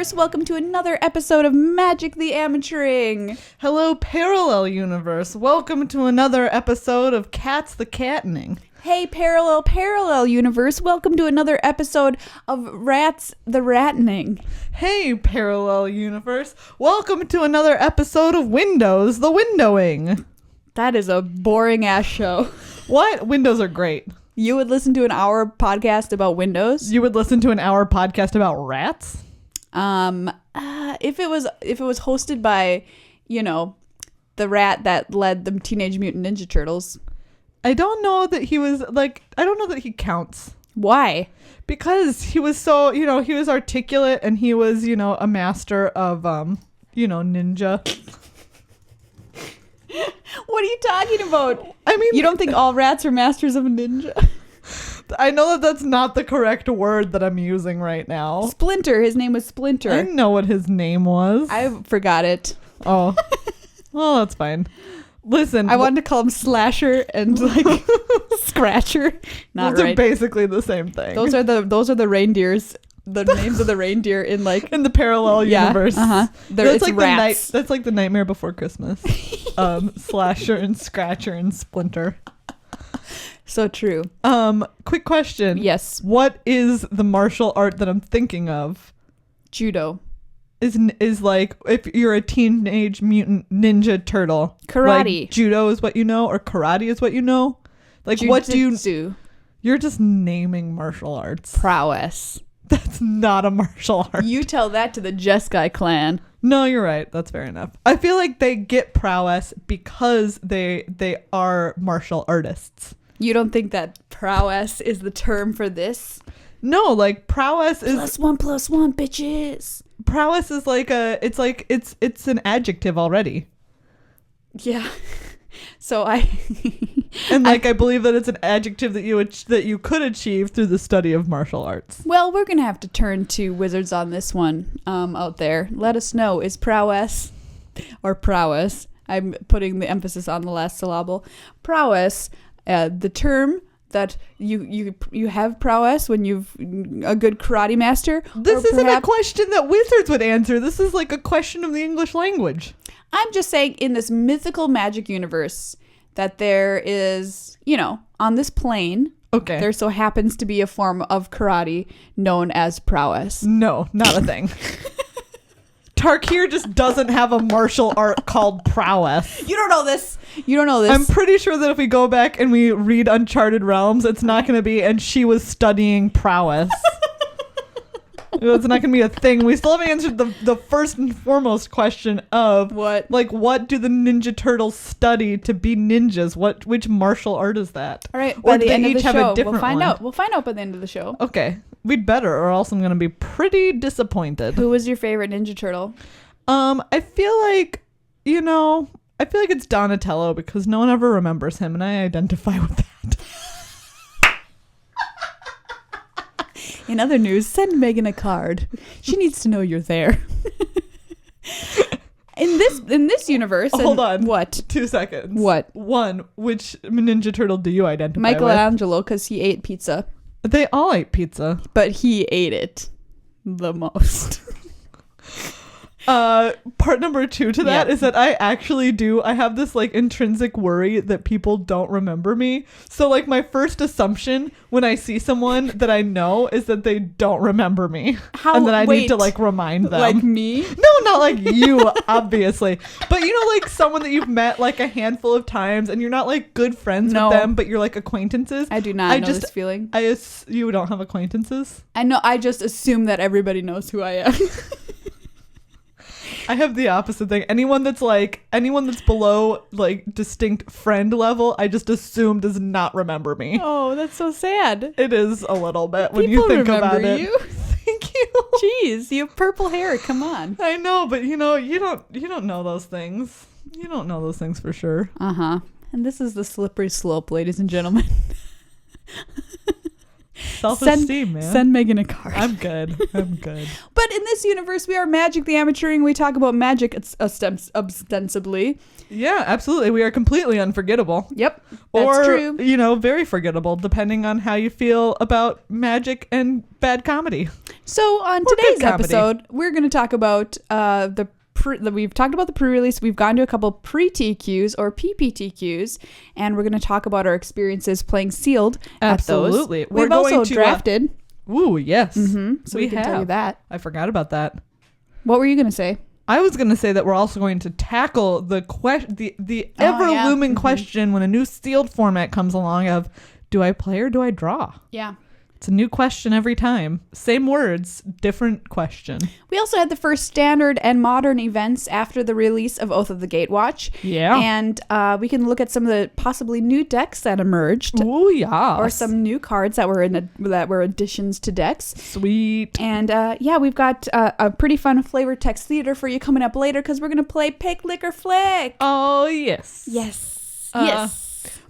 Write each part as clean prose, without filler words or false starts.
Universe. Welcome to another episode of Magic the Amateuring. Hello, Parallel Universe. Welcome to another episode of Cats the Cattening. Hey, Parallel Universe. Welcome to another episode of Rats the Rattening. Hey, Parallel Universe. Welcome to another episode of Windows the Windowing. That is a boring-ass show. What? Windows are great. You would listen to an hour podcast about Windows? You would listen to an hour podcast about rats? If it was hosted by, you know, the rat that led the Teenage Mutant Ninja Turtles. I don't know that he was, I don't know that he counts. Why? Because he was so, he was articulate and he was, a master of, ninja. What are you talking about? I mean, you don't think all rats are masters of ninja? I know that that's not the correct word that I'm using right now. Splinter. His name was Splinter. I know what his name was. I forgot it. Oh. Well, that's fine. Listen. I wanted to call him Slasher and Scratcher. Not those right. are basically the same thing. Those are the reindeers. The names of the reindeer in the parallel universe. Uh-huh. That's like rats. That's like the Nightmare Before Christmas. Slasher and Scratcher and Splinter. So true. Quick question. Yes. What is the martial art that I'm thinking of? Judo. Is like if you're a teenage mutant ninja turtle. Karate. Like judo is what you know, or karate is what you know. Like Jiu-jitsu. what do you? You're just naming martial arts. Prowess. That's not a martial art. You tell that to the Jeskai clan. No, you're right. That's fair enough. I feel like they get prowess because they are martial artists. You don't think that prowess is the term for this? No, like prowess is +1 bitches. Prowess is like it's an adjective already. Yeah. So I believe that it's an adjective that you could achieve through the study of martial arts. Well, we're gonna have to turn to wizards on this one. Out there, let us know, is prowess or prowess? I'm putting the emphasis on the last syllable. Prowess, the term that you have prowess when you've a good karate master. This isn't a question that wizards would answer. This is like a question of the English language. I'm just saying, in this mythical magic universe, that there is, on this plane, okay, there so happens to be a form of karate known as prowess. No, not a thing. Tarkir just doesn't have a martial art called prowess. You don't know this. I'm pretty sure that if we go back and we read Uncharted Realms, it's not going to be, and she was studying prowess. It's not going to be a thing. We still haven't answered the first and foremost question of what do the Ninja Turtles study to be ninjas? Which martial art is that? All right, by the end of the show, we'll find one? out. We'll find out by the end of the show. Okay, we'd better, or else I'm going to be pretty disappointed. Who was your favorite Ninja Turtle? I feel like it's Donatello because no one ever remembers him, and I identify with that. In other news, send Meghan a card. She needs to know you're there. In this universe, hold on. What? 2 seconds. What? One, which Ninja Turtle do you identify with? Michelangelo, because he ate pizza. They all ate pizza. But he ate it the most. Part number 2 to that is that I have this intrinsic worry that people don't remember me. So my first assumption when I see someone that I know is that they don't remember me. And that I need to remind them. Like me? No, not like you, obviously. But someone that you've met a handful of times and you're not good friends with them, but you're acquaintances. I do not know this feeling. You don't have acquaintances? I know. I just assume that everybody knows who I am. I have the opposite thing. Anyone that's below distinct friend level, I just assume does not remember me. Oh, that's so sad. It is a little bit when you think about it. You. Thank you. Jeez, you have purple hair. Come on. I know, but you don't know those things. You don't know those things for sure. Uh-huh. And this is the slippery slope, ladies and gentlemen. Self-esteem, man. Send Meghan a card. I'm good. But in this universe, we are Magic the Amateuring. We talk about magic ostensibly. Yeah, absolutely. We are completely unforgettable. Yep, that's true. Very forgettable, depending on how you feel about magic and bad comedy. So on today's episode, we're going to talk about we've talked about the pre-release. We've gone to a couple pre-TQs or PPTQs, and we're going to talk about our experiences playing sealed Absolutely. at those. We've also drafted. Ooh, yes. So we can tell you that. I forgot about that. What were you going to say? I was going to say that we're also going to tackle the ever-looming question when a new sealed format comes along of, do I play or do I draw? Yeah. It's a new question every time. Same words, different question. We also had the first standard and modern events after the release of Oath of the Gatewatch. Yeah. And we can look at some of the possibly new decks that emerged. Ooh, yeah. Or some new cards that were additions to decks. Sweet. And we've got a pretty fun flavor text theater for you coming up later because we're going to play Pick, Lick, or Flick. Oh, yes. Yes. Yes.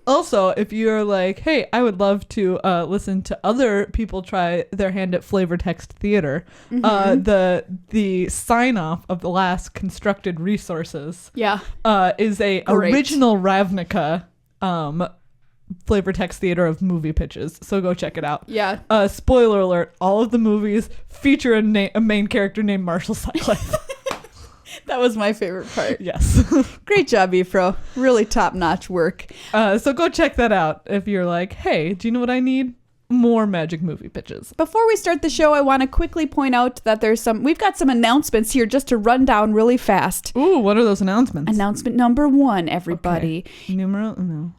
Also, if you're like, hey, I would love to listen to other people try their hand at flavor text theater, the sign-off of the last constructed resources is a original Ravnica flavor text theater of movie pitches. So go check it out. Yeah. Spoiler alert, all of the movies feature a main character named Marshall Sykes. That was my favorite part. Yes. Great job, Efro. Really top-notch work. So go check that out if you're like, hey, do you know what I need? More magic movie pitches. Before we start the show, I want to quickly point out that we've got some announcements here just to run down really fast. Ooh, what are those announcements? Announcement number 1, everybody. Okay. No.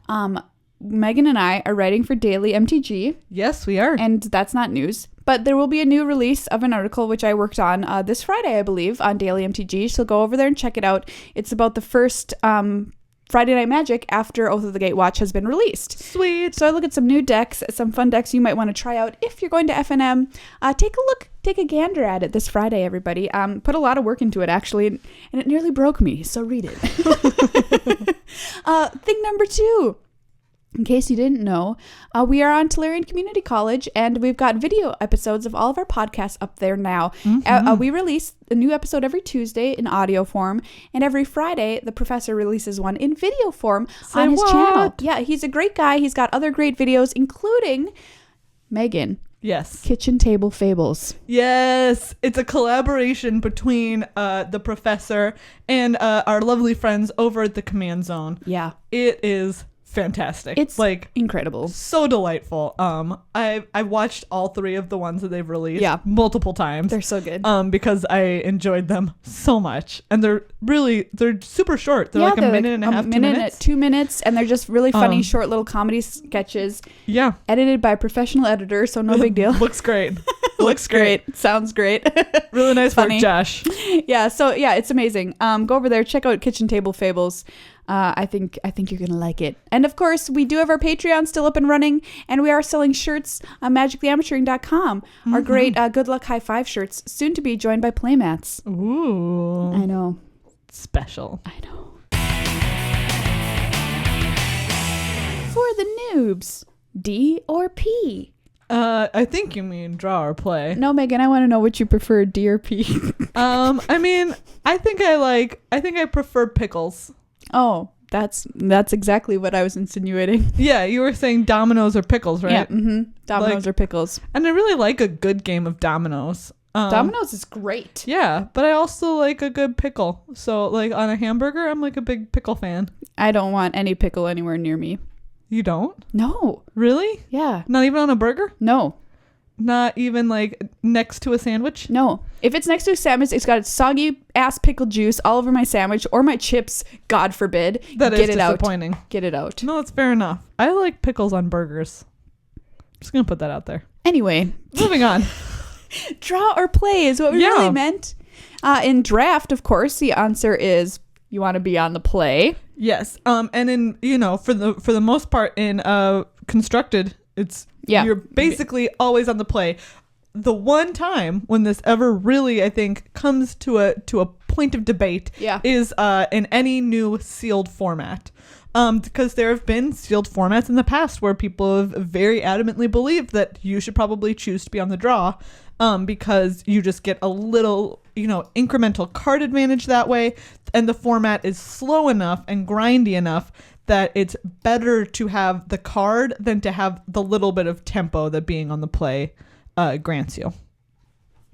Meghan and I are writing for Daily MTG. Yes, we are. And that's not news. But there will be a new release of an article which I worked on this Friday, I believe, on Daily MTG. So go over there and check it out. It's about the first Friday Night Magic after Oath of the Gatewatch has been released. Sweet. So I look at some new decks, some fun decks you might want to try out if you're going to FNM. Take a gander at it this Friday, everybody. Put a lot of work into it, actually, and it nearly broke me. So read it. Thing number 2. In case you didn't know, we are on Tolarian Community College, and we've got video episodes of all of our podcasts up there now. We release a new episode every Tuesday in audio form, and every Friday, the professor releases one in video form on his channel. Yeah, he's a great guy. He's got other great videos, including Meghan. Yes. Kitchen Table Fables. Yes. It's a collaboration between the professor and our lovely friends over at the Command Zone. Yeah. It is fantastic. It's like incredible. So delightful. I watched all 3 of the ones that they've released multiple times. They're so good. Because I enjoyed them so much. And they're super short. They're like a minute and a half, 2 minutes. 2 minutes, and they're just really funny short little comedy sketches. Yeah. Edited by a professional editor, so no big deal. Looks great. Looks great. Sounds great. Really nice work, Josh. Yeah, so it's amazing. Go over there, check out Kitchen Table Fables. I think you're gonna like it. And of course, we do have our Patreon still up and running, and we are selling shirts on magictheamateuring.com. Our great Good Luck High Five shirts, soon to be joined by playmats. Ooh, I know. Special. I know. For the noobs, D or P? I think you mean draw or play. No, Meghan, I want to know what you prefer, D or P. I mean, I think I prefer pickles. Oh, that's exactly what I was insinuating. Yeah, you were saying dominoes or pickles, right? Yeah, dominoes or pickles. And I really like a good game of dominoes. Dominoes is great. Yeah, but I also like a good pickle. So, like, on a hamburger, I'm like a big pickle fan. I don't want any pickle anywhere near me. You don't? No. Really? Yeah. Not even on a burger? No. Not even like next to a sandwich? No. If it's next to a sandwich, it's got soggy ass pickle juice all over my sandwich or my chips, God forbid. That is disappointing. Get it out. No, it's fair enough. I like pickles on burgers. Just gonna put that out there. Anyway. Moving on. Draw or play is what we really meant. In draft, of course, the answer is you want to be on the play. Yes. And in, for the most part in constructed, you're basically always on the play. The one time when this ever really, I think, comes to a point of debate is in any new sealed format. Because there have been sealed formats in the past where people have very adamantly believed that you should probably choose to be on the draw, because you just get a little, incremental card advantage that way, and the format is slow enough and grindy enough that it's better to have the card than to have the little bit of tempo that being on the play grants you.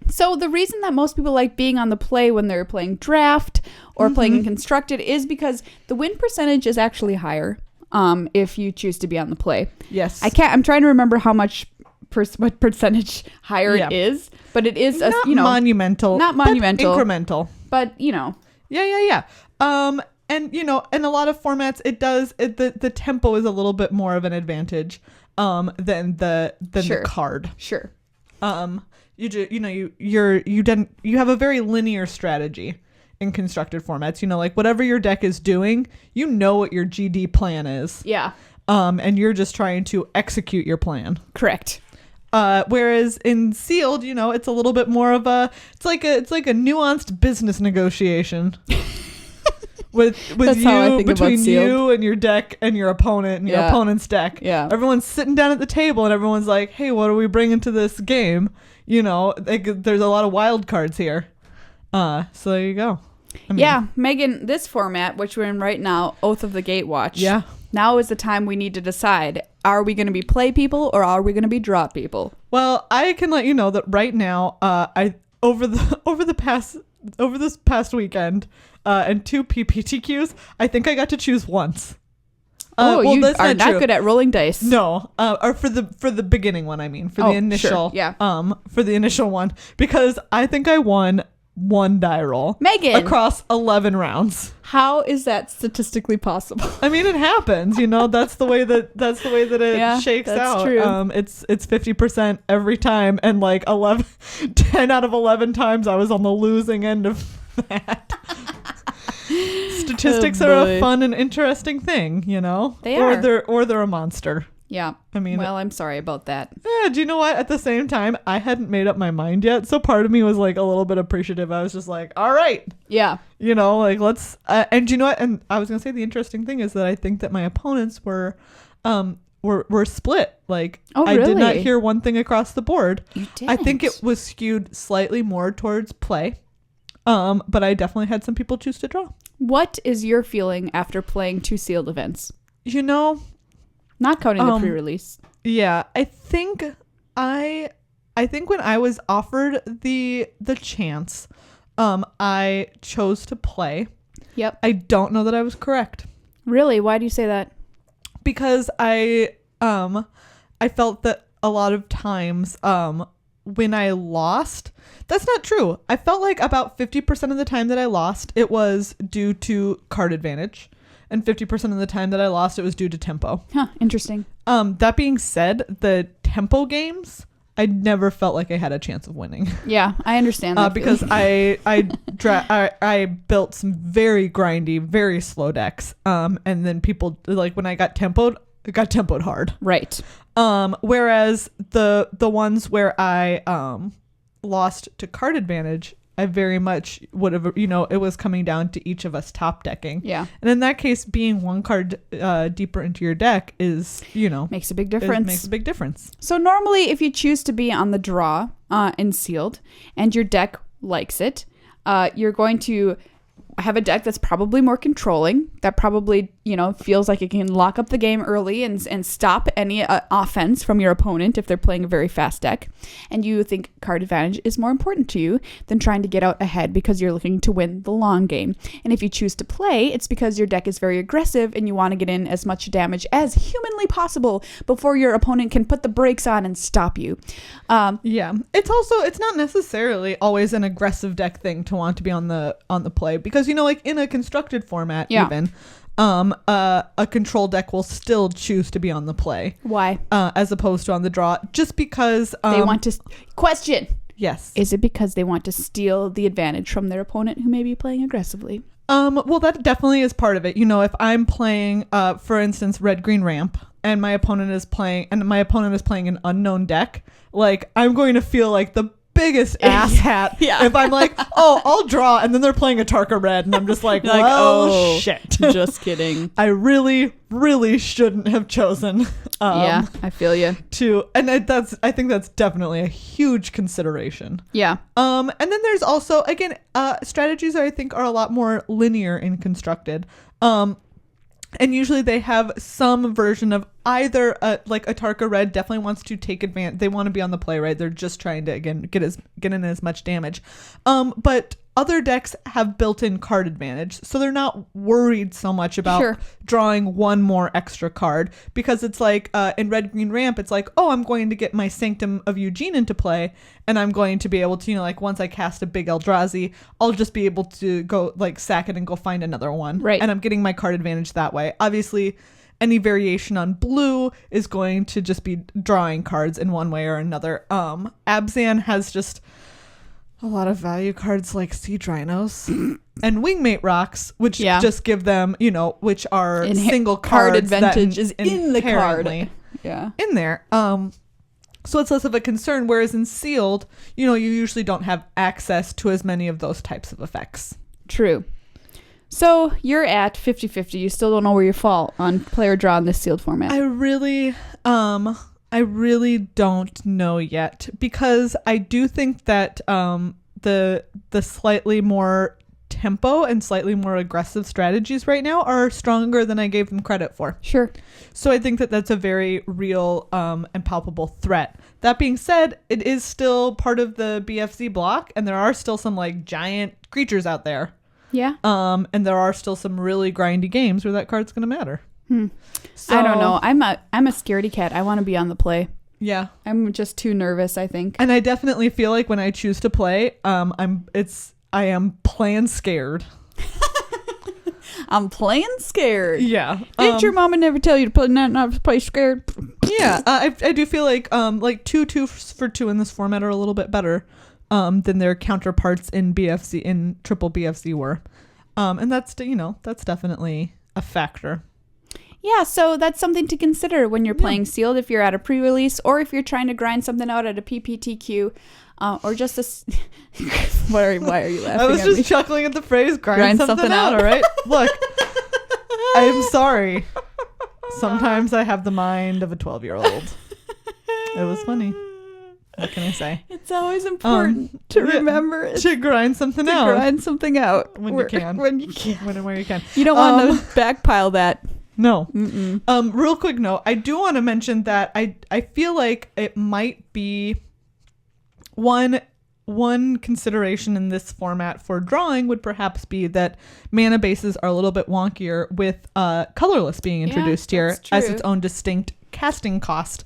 So the reason that most people like being on the play when they're playing draft or playing in constructed is because the win percentage is actually higher if you choose to be on the play. Yes. I'm trying to remember how much what percentage higher it is, but it is not monumental. Not monumental. But incremental. But Yeah. And in a lot of formats it does the tempo is a little bit more of an advantage than the card. Sure. You have a very linear strategy in constructed formats. Like whatever your deck is doing, what your GD plan is. Yeah. And you're just trying to execute your plan. Correct. Whereas in sealed, it's a little bit more of it's like a nuanced business negotiation. with you, between you and your deck and your opponent and your opponent's deck. Yeah. Everyone's sitting down at the table and everyone's like, hey, what are we bringing to this game? There's a lot of wild cards here. So there you go. Meghan, this format, which we're in right now, Oath of the Gatewatch. Yeah. Now is the time we need to decide, are we going to be play people or are we going to be draw people? Well, I can let you know that right now, over this past weekend, and 2 PPTQs, I think I got to choose once. You are not good at rolling dice. No, or for the beginning one, I mean, for the initial, for the initial one, because I think I won 1 die roll, Meghan, across 11 rounds. How is that statistically possible? I mean, it happens. That's the way that it shakes out. True. It's 50% every time, and 10 out of 11 times I was on the losing end of that. Statistics are a fun and interesting thing, They are. Or they're a monster. Yeah. I mean, well, I'm sorry about that. Yeah, do you know what? At the same time, I hadn't made up my mind yet, so part of me was a little bit appreciative. I was just like, all right. Yeah. Let's and you know what? And I was going to say the interesting thing is that I think that my opponents were split. I did not hear one thing across the board. You didn't. I think it was skewed slightly more towards play. But I definitely had some people choose to draw. What is your feeling after playing 2 sealed events? Not counting the pre-release. Yeah, I think when I was offered the chance, I chose to play. Yep. I don't know that I was correct. Really? Why do you say that? Because I felt that a lot of times when I lost, that's not true. I felt like about 50% of the time that I lost, it was due to card advantage. And 50% of the time that I lost, it was due to tempo. Huh, interesting. That being said, the tempo games, I never felt like I had a chance of winning. Yeah, I understand that. Because I built some very grindy, very slow decks. And then people, when I got tempoed hard. Right. Whereas the ones where I lost to card advantage, I very much would have, it was coming down to each of us top decking. Yeah. And in that case, being 1 card deeper into your deck is, makes a big difference. Makes a big difference. So normally if you choose to be on the draw in sealed and your deck likes it, you're going to have a deck that's probably more controlling, that probably, feels like it can lock up the game early and stop any offense from your opponent if they're playing a very fast deck. And you think card advantage is more important to you than trying to get out ahead because you're looking to win the long game. And if you choose to play, it's because your deck is very aggressive and you want to get in as much damage as humanly possible before your opponent can put the brakes on and stop you. Yeah. It's not necessarily always an aggressive deck thing to want to be on the play, because in a constructed format, even a control deck will still choose to be on the play. Why? As opposed to on the draw, just because they want to question. Yes. Is it because they want to steal the advantage from their opponent who may be playing aggressively? Well, that definitely is part of it. If I'm playing, for instance, red-green ramp, and my opponent is playing an unknown deck, I'm going to feel like the biggest ass hat if I'm like, oh, I'll draw, and then they're playing a Tarka red, and I'm just like, well, oh, shit. Just kidding. I really shouldn't have chosen. Yeah, I feel you. I think that's definitely a huge consideration. Yeah. And then there's also, again, strategies that I think are a lot more linear and constructed. And usually they have some version of either like a Tarka red definitely wants to take advantage. They want to be on the play, right? They're just trying to, again, get in as much damage. But other decks have built-in card advantage, so they're not worried so much about drawing one more extra card, because it's like in Red Green Ramp, it's like, oh, I'm going to get my Sanctum of Eugene into play, and I'm going to be able to, like once I cast a big Eldrazi, I'll just be able to go like sack it and go find another one, right? And I'm getting my card advantage that way. Obviously, any variation on blue is going to just be drawing cards in one way or another. Abzan has just a lot of value cards like Siege Rhinos and Wingmate Rocks, which just give them, which are single card cards advantage is in the card. In there. So it's less of a concern, whereas in Sealed, you usually don't have access to as many of those types of effects. True. So you're at 50-50. You still don't know where you fall on play or draw in this Sealed format. I really don't know yet, because I do think that the slightly more tempo and slightly more aggressive strategies right now are stronger than I gave them credit for. Sure. So I think that that's a very real and palpable threat. That being said, it is still part of the BFZ block, and there are still some like giant creatures out there. Yeah. And there are still some really grindy games where that card's going to matter. So, I don't know. I'm a scaredy cat. I want to be on the play. Yeah. I'm just too nervous, I think. And I definitely feel like when I choose to play, I am playing scared. I'm playing scared. Yeah. Did your mama never tell you to play not play scared? Yeah. I do feel like 2 for 2 in this format are a little bit better than their counterparts in triple BFZ were. And that's definitely a factor. Yeah, so that's something to consider when you're playing Sealed, if you're at a pre-release or if you're trying to grind something out at a PPTQ, or just why are you laughing? I was just chuckling at the phrase grind something out. All right, look, I'm sorry. Sometimes I have the mind of a 12-year-old. It was funny. What can I say? It's always important to remember to grind something out. Grind something out when you can. When you can. Where you can. You don't want to backpile that. No. Real quick note, I do want to mention that I feel like it might be one consideration in this format for drawing would perhaps be that mana bases are a little bit wonkier with colorless being introduced here as its own distinct casting cost,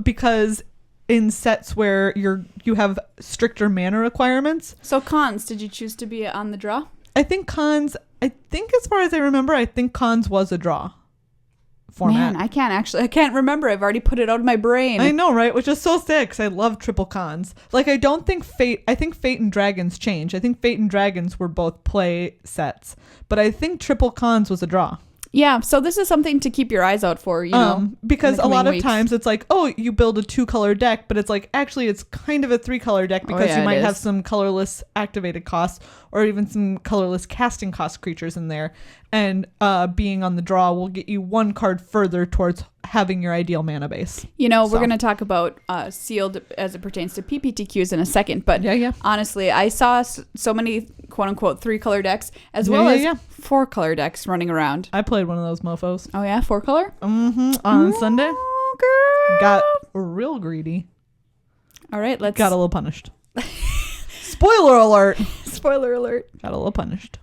because in sets where you have stricter mana requirements. So cons, did you choose to be on the draw? I think as far as I remember, cons was a draw format. Man, I can't remember. I've already put it out of my brain. I know, right? Which is so sick, because I love triple cons. Like, I think Fate and Dragons change. I think Fate and Dragons were both play sets, but I think triple cons was a draw. Yeah, so this is something to keep your eyes out for, because a lot of times it's like, oh, you build a 2-color deck, but it's like, actually it's kind of a 3-color deck, because you might have some colorless activated costs or even some colorless casting cost creatures in there. And being on the draw will get you 1 card further towards having your ideal mana base. We're going to talk about Sealed as it pertains to PPTQs in a second, but honestly, I saw so many quote-unquote 3-color decks as well as 4-color decks running around. I played one of those mofos. Oh yeah, 4-color? On Sunday. Girl. Got real greedy. All right, got a little punished. Spoiler alert. Spoiler alert. Got a little punished.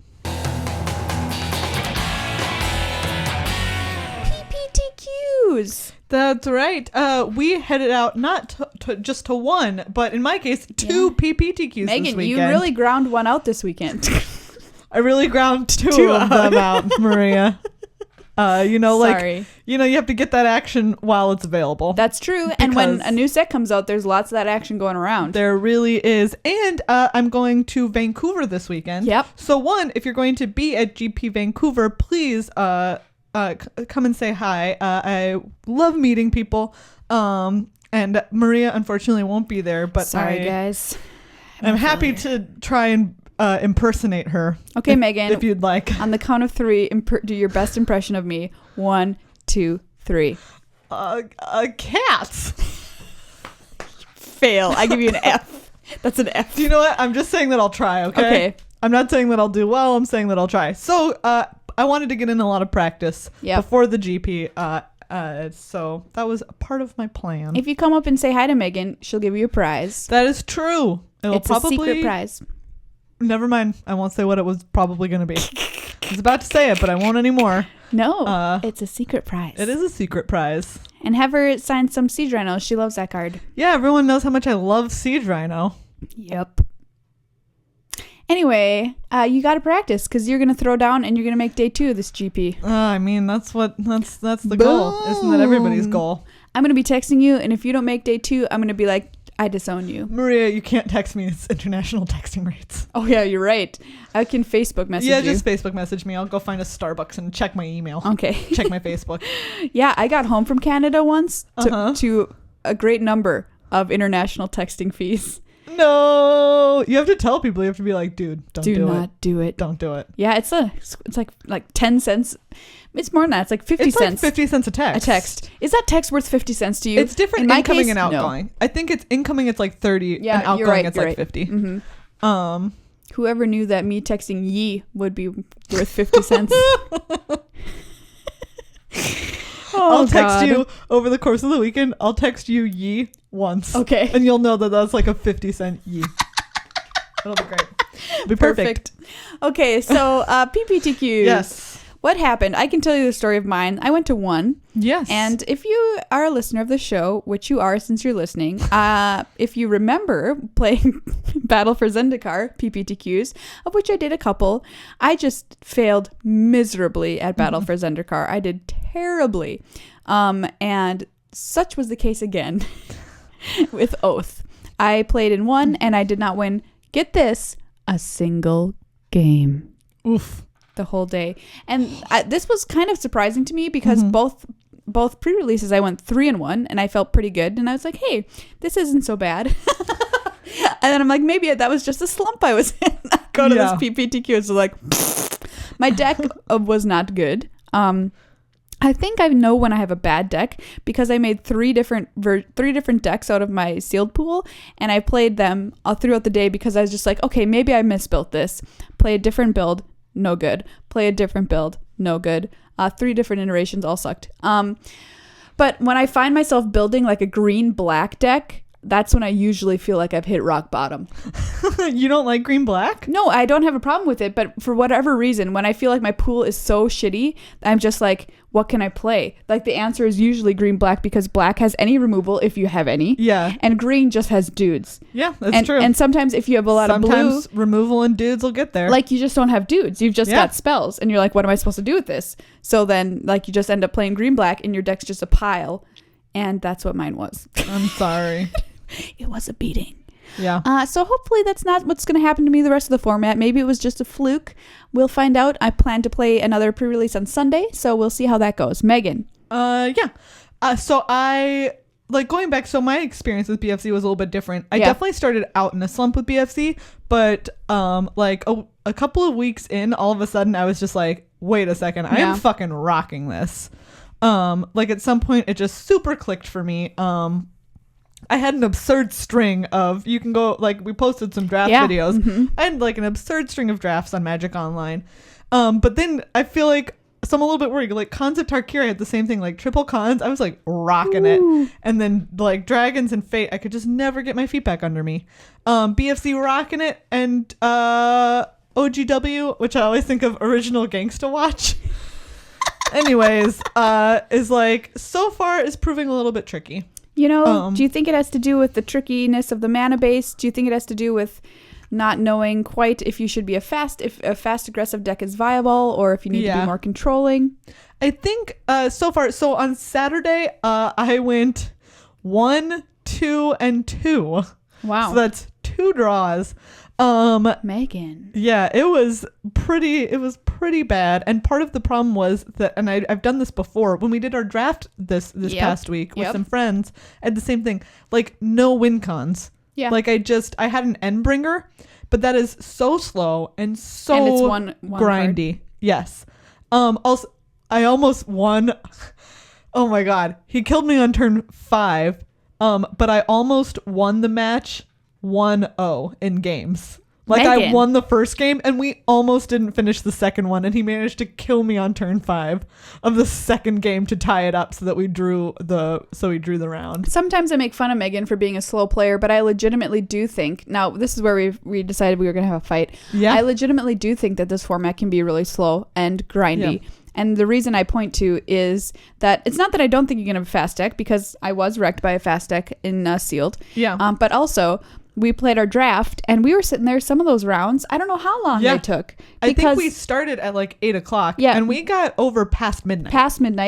PPTQs. That's right. We headed out not just to one, but in my case, 2 PPTQs Meghan, this weekend. you really ground one out this weekend. I really ground 2 of them out, Maria. Sorry. You have to get that action while it's available. That's true. And when a new set comes out, there's lots of that action going around. There really is. And I'm going to Vancouver this weekend. Yep. So if you're going to be at GP Vancouver, please come and say hi. I love meeting people. And Maria, unfortunately, won't be there. But sorry, guys. I'm happy to try and impersonate her. Okay, Megan. If you'd like. On the count of 3, do your best impression of me. 1, 2, 3. Cats. Fail. I give you an F. That's an F. Do you know what? I'm just saying that I'll try, okay? I'm not saying that I'll do well. I'm saying that I'll try. So I wanted to get in a lot of practice before the GP. So that was a part of my plan. If you come up and say hi to Megan, she'll give you a prize. That is true. It's a secret prize. Never mind. I won't say what it was probably going to be. I was about to say it, but I won't anymore. No, it's a secret prize. It is a secret prize. And have her sign some Siege Rhinos. She loves that card. Yeah, everyone knows how much I love Siege Rhino. Yep. Anyway, you got to practice because you're going to throw down and you're going to make day 2 of this GP. I mean, that's the goal. Isn't that everybody's goal? I'm going to be texting you, and if you don't make day 2, I'm going to be like, I disown you. Maria, you can't text me. It's international texting rates. Oh, yeah, you're right. I can Facebook message you. Yeah, just Facebook message me. I'll go find a Starbucks and check my email. Okay. Check my Facebook. Yeah, I got home from Canada once to a great number of international texting fees. No, you have to tell people. You have to be like, dude, do not do it. Don't do it. Yeah, it's like 10 cents. It's more than that. It's like 50 cents. It's like 50 cents a text. A text. Is that text worth 50 cents to you? It's different in incoming and outgoing. No. I think it's incoming. It's like 30. Yeah, and outgoing it's like 50. Mm-hmm. Whoever knew that me texting ye would be worth 50 cents. I'll text you over the course of the weekend. I'll text you ye once. Okay. And you'll know that that's like a 50 cent ye. That'll be great. It'll be perfect. Okay, so PPTQs. Yes. What happened? I can tell you the story of mine. I went to one. Yes. And if you are a listener of the show, which you are since you're listening, if you remember playing Battle for Zendikar, PPTQs, of which I did a couple, I just failed miserably at Battle for Zendikar. I did terribly. And such was the case again with Oath. I played in one and I did not win, get this, a single game. Oof. The whole day. And this was kind of surprising to me because both pre-releases I went 3-1 and I felt pretty good and I was like, hey, this isn't so bad. And then I'm like, maybe that was just a slump I was in. I go to this PPTQ, so like my deck was not good. I think I know when I have a bad deck because I made three different decks out of my sealed pool and I played them all throughout the day because I was just like, okay, maybe I misbuilt this. Play a different build. No good. Play a different build. No good. 3 different iterations all sucked. But when I find myself building like a green-black deck, that's when I usually feel like I've hit rock bottom. You don't like green-black? No, I don't have a problem with it. But for whatever reason, when I feel like my pool is so shitty, I'm just like, what can I play? Like the answer is usually green-black because black has any removal if you have any. Yeah. And green just has dudes. Yeah, that's true. And sometimes if you have a lot of blue. Sometimes removal and dudes will get there. Like you just don't have dudes. You've just got spells. And you're like, what am I supposed to do with this? So then like you just end up playing green-black and your deck's just a pile. And that's what mine was. I'm sorry. It was a beating. Yeah. So hopefully that's not what's going to happen to me the rest of the format. Maybe it was just a fluke. We'll find out. I plan to play another pre-release on Sunday, so we'll see how that goes. Megan. Yeah. So I like going back. So my experience with BFC was a little bit different. I definitely started out in a slump with BFC, but like a couple of weeks in, all of a sudden I was just like, wait a second, I am fucking rocking this. Like at some point it just super clicked for me. I had an absurd string of, you can go, like, we posted some draft videos. Mm-hmm. I had, like, an absurd string of drafts on Magic Online. But then I feel like, so I'm a little bit worried. Like, Cons of Tarkir, I had the same thing. Like, triple Cons, I was, like, rocking it. And then, like, Dragons and Fate, I could just never get my feet back under me. BFC rocking it. And OGW, which I always think of Original Gangsta Watch. Anyways, is, like, so far is proving a little bit tricky. You know, do you think it has to do with the trickiness of the mana base? Do you think it has to do with not knowing quite if you should be if a fast aggressive deck is viable or if you need to be more controlling? I think so far. So on Saturday, I went 1, 2, and 2. Wow. So that's 2 draws. Megan. Yeah, it was pretty pretty bad. And part of the problem was that, and I've done this before, when we did our draft this past week with some friends, I had the same thing, like no win cons. Yeah. Like I had an Endbringer, but that is so slow and so and it's one grindy. card. Yes. Also, I almost won. Oh my God. He killed me on turn 5. But I almost won the match 1-0 in games. Like Meghan. I won the first game and we almost didn't finish the second one, and he managed to kill me on turn 5 of the second game to tie it up so that we drew the round. Sometimes I make fun of Meghan for being a slow player, but I legitimately do think, now this is where we decided we were going to have a fight. Yeah. I legitimately do think that this format can be really slow and grindy. Yeah. And the reason I point to is that it's not that I don't think you can have a fast deck, because I was wrecked by a fast deck in Sealed. Yeah. But also, we played our draft and we were sitting there some of those rounds. I don't know how long they took. I think we started at like 8 o'clock. Yeah. And we got over past midnight.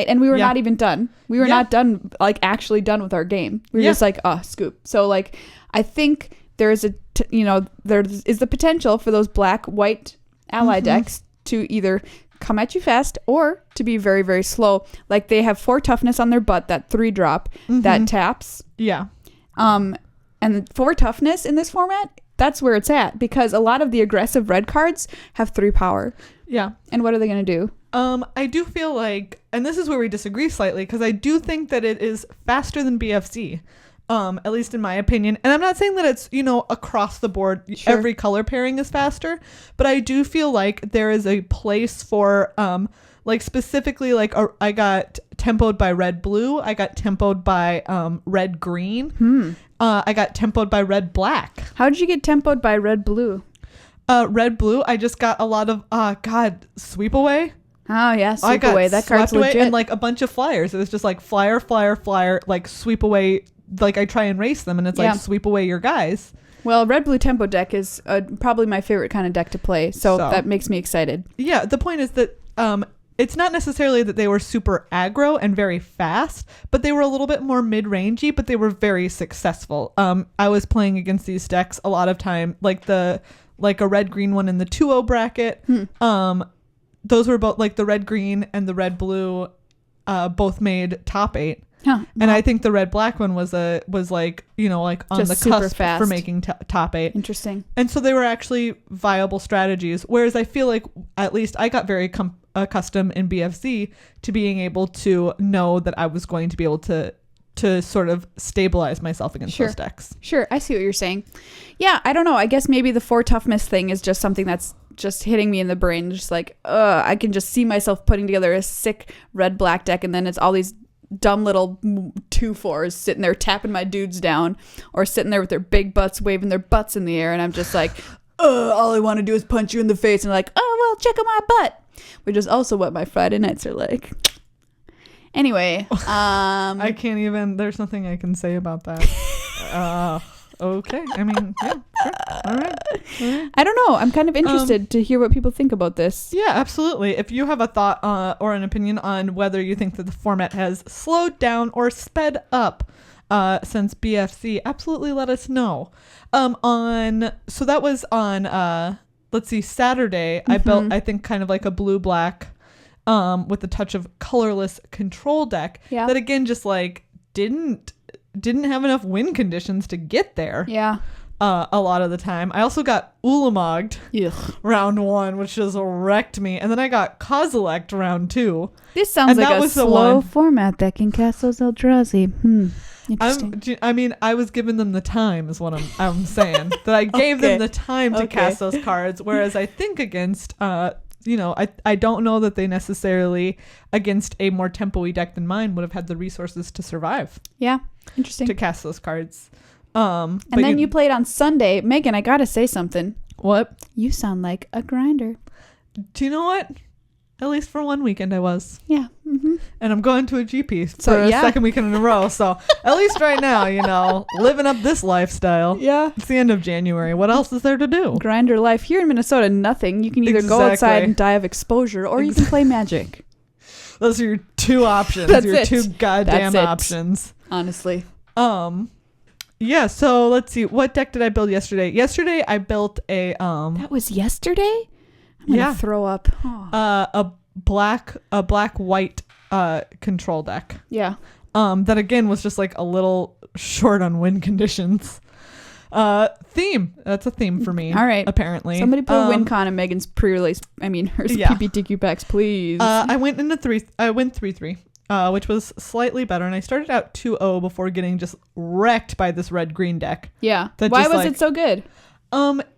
And we were not even done. We were not done, like actually done with our game. We were just like, scoop. So like, I think there is there is the potential for those black-white ally decks to either come at you fast or to be very, very slow. Like they have 4 toughness on their butt, that 3-drop that taps. Yeah. And 4 toughness in this format, that's where it's at, because a lot of the aggressive red cards have 3 power. Yeah. And what are they going to do? I do feel like, and this is where we disagree slightly, because I do think that it is faster than BFC. At least in my opinion. And I'm not saying that it's, across the board, every color pairing is faster, but I do feel like there is a place for, like specifically, like I got tempoed by red blue. I got tempoed by red green. I got tempoed by red black. How did you get tempoed by red blue? Red blue, I just got a lot of, sweep away. Oh, yeah, sweep away. That card's legit. And like a bunch of flyers. It was just like flyer, like sweep away. Like I try and race them, and it's like sweep away your guys. Well, red blue tempo deck is probably my favorite kind of deck to play, so that makes me excited. Yeah, the point is that it's not necessarily that they were super aggro and very fast, but they were a little bit more mid-rangey, but they were very successful. I was playing against these decks a lot of time, like a red green one in the 2-0 bracket. Those were both like the red green and the red blue both made top 8. Huh. And I think the red black one was like on just the cusp fast for making top 8. Interesting. And so they were actually viable strategies. Whereas I feel like at least I got very accustomed in BFC to being able to know that I was going to be able to sort of stabilize myself against those decks. Sure, I see what you're saying. Yeah, I don't know. I guess maybe the 4 toughness thing is just something that's just hitting me in the brain. Just like, I can just see myself putting together a sick red black deck, and then it's all these dumb little 2/4s sitting there tapping my dudes down, or sitting there with their big butts waving their butts in the air, and I'm just like, all I want to do is punch you in the face, and like, well, check out my butt, which is also what my Friday nights are like. Anyway, I can't even, there's nothing I can say about that. Okay, I mean, yeah, sure. All right. I don't know. I'm kind of interested to hear what people think about this. Yeah, absolutely. If you have a thought or an opinion on whether you think that the format has slowed down or sped up since BFC, absolutely let us know. So that was on Saturday. I built, I think, kind of like a blue-black with a touch of colorless control deck that again just like didn't have enough win conditions to get there. Yeah. A lot of the time. I also got Ulamogged round 1, which just wrecked me. And then I got Kozilek round 2. This sounds like a slow format that can cast those Eldrazi. Interesting. I was giving them the time is what I'm saying. That I gave them the time to cast those cards. Whereas I think against, I don't know that they necessarily, against a more tempo-y deck than mine, would have had the resources to survive. Yeah. Interesting. To cast those cards. And then you played on Sunday. Meghan, I gotta say something. What? You sound like a grinder. Do you know what? At least for one weekend I was. Yeah. Mm-hmm. And I'm going to a GP for a second weekend in a row. So at least right now, living up this lifestyle. Yeah. It's the end of January. What else is there to do? Grinder life. Here in Minnesota, nothing. You can either go outside and die of exposure, or you can play Magic. Those are your 2 options. That's your it. 2 goddamn options. Honestly. Yeah, so let's see. What deck did I build yesterday? Yesterday I built a That was yesterday? I'm gonna throw up. Oh. A black white control deck. Yeah. That again was just like a little short on win conditions. Theme. That's a theme for me. All right. Apparently. Somebody put a win con in Megan's pre-release. I mean, her PPTQ packs, please. I went 3-3, which was slightly better, and I started out 2-0 before getting just wrecked by this red-green deck. Yeah. Why was it so good?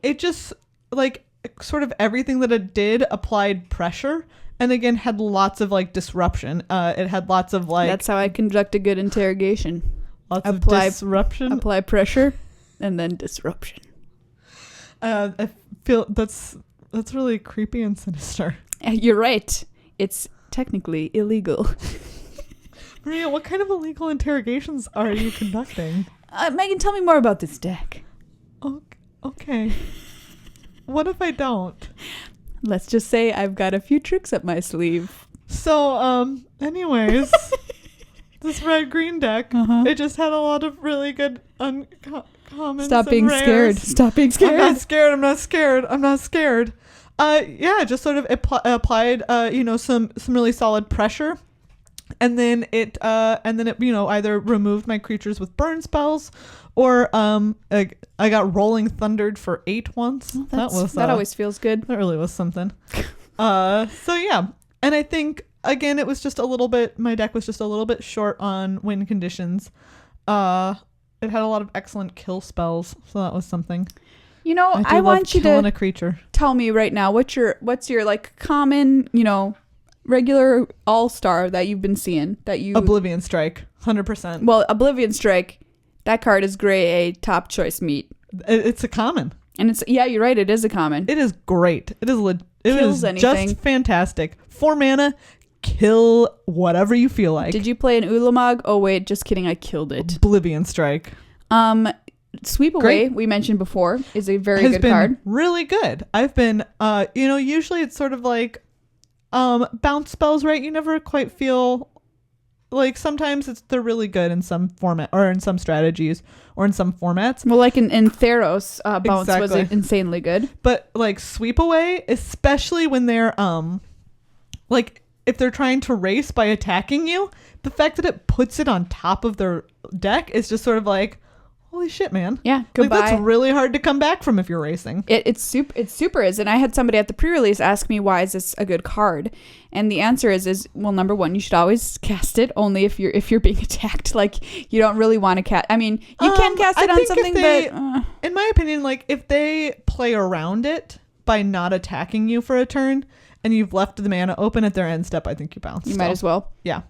It just like sort of everything that it did applied pressure. And again, had lots of like disruption. It had lots of like. That's how I conduct a good interrogation. Lots of disruption. Apply pressure, and then disruption. I feel that's really creepy and sinister. You're right. It's technically illegal. Maria, what kind of illegal interrogations are you conducting? Megan, tell me more about this deck. Okay. What if I don't? Let's just say I've got a few tricks up my sleeve. So, anyways, this red-green deck, it just had a lot of really good uncommons. Stop being scared. Stop being scared. I'm not scared. Yeah, just sort of applied, some really solid pressure. And then it either removed my creatures with burn spells, or I got rolling thundered for 8 once. Well, that always feels good. That really was something. So yeah, and I think again my deck was just a little bit short on win conditions. It had a lot of excellent kill spells, so that was something. I want you to a creature. Tell me right now what's your like common, regular all-star that you've been seeing that you. Oblivion Strike, 100%. Well, Oblivion Strike, that card is grade A top choice meat. It's a common. And you're right, it is a common. It is great. It is Kills anything. Just fantastic. 4 mana, kill whatever you feel like. Did you play an Ulamog? Oh wait, just kidding, I killed it. Oblivion Strike. Sweep Away, we mentioned before, is a very good card. Really good. I've been usually it's sort of like bounce spells, right? You never quite feel like sometimes they're really good in some format or in some strategies or in some formats. Well, like in Theros, bounce was insanely good. But like Sweep Away, especially when they're like if they're trying to race by attacking you, the fact that it puts it on top of their deck is just sort of like, holy shit, man. Yeah, goodbye. Like that's really hard to come back from if you're racing. It super is. And I had somebody at the pre-release ask me, why is this a good card? And the answer is well, number one, you should always cast it only if you're being attacked. Like you don't really want to cast. I mean, you can cast it on something, but in my opinion, like if they play around it by not attacking you for a turn and you've left the mana open at their end step, I think you bounce. You might as well. Yeah.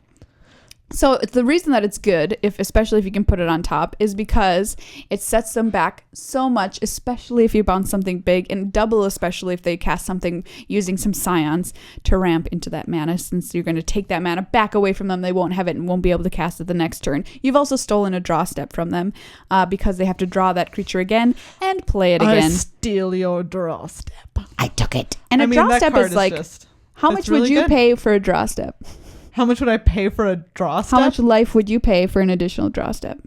So the reason that it's good, especially if you can put it on top, is because it sets them back so much, especially if you bounce something big, and double especially if they cast something using some scions to ramp into that mana, since you're going to take that mana back away from them. They won't have it and won't be able to cast it the next turn. You've also stolen a draw step from them because they have to draw that creature again and play it again. I steal your draw step. I took it. And draw step is like, how much would you pay for a draw step? How much would I pay for a draw step? How much life would you pay for an additional draw step?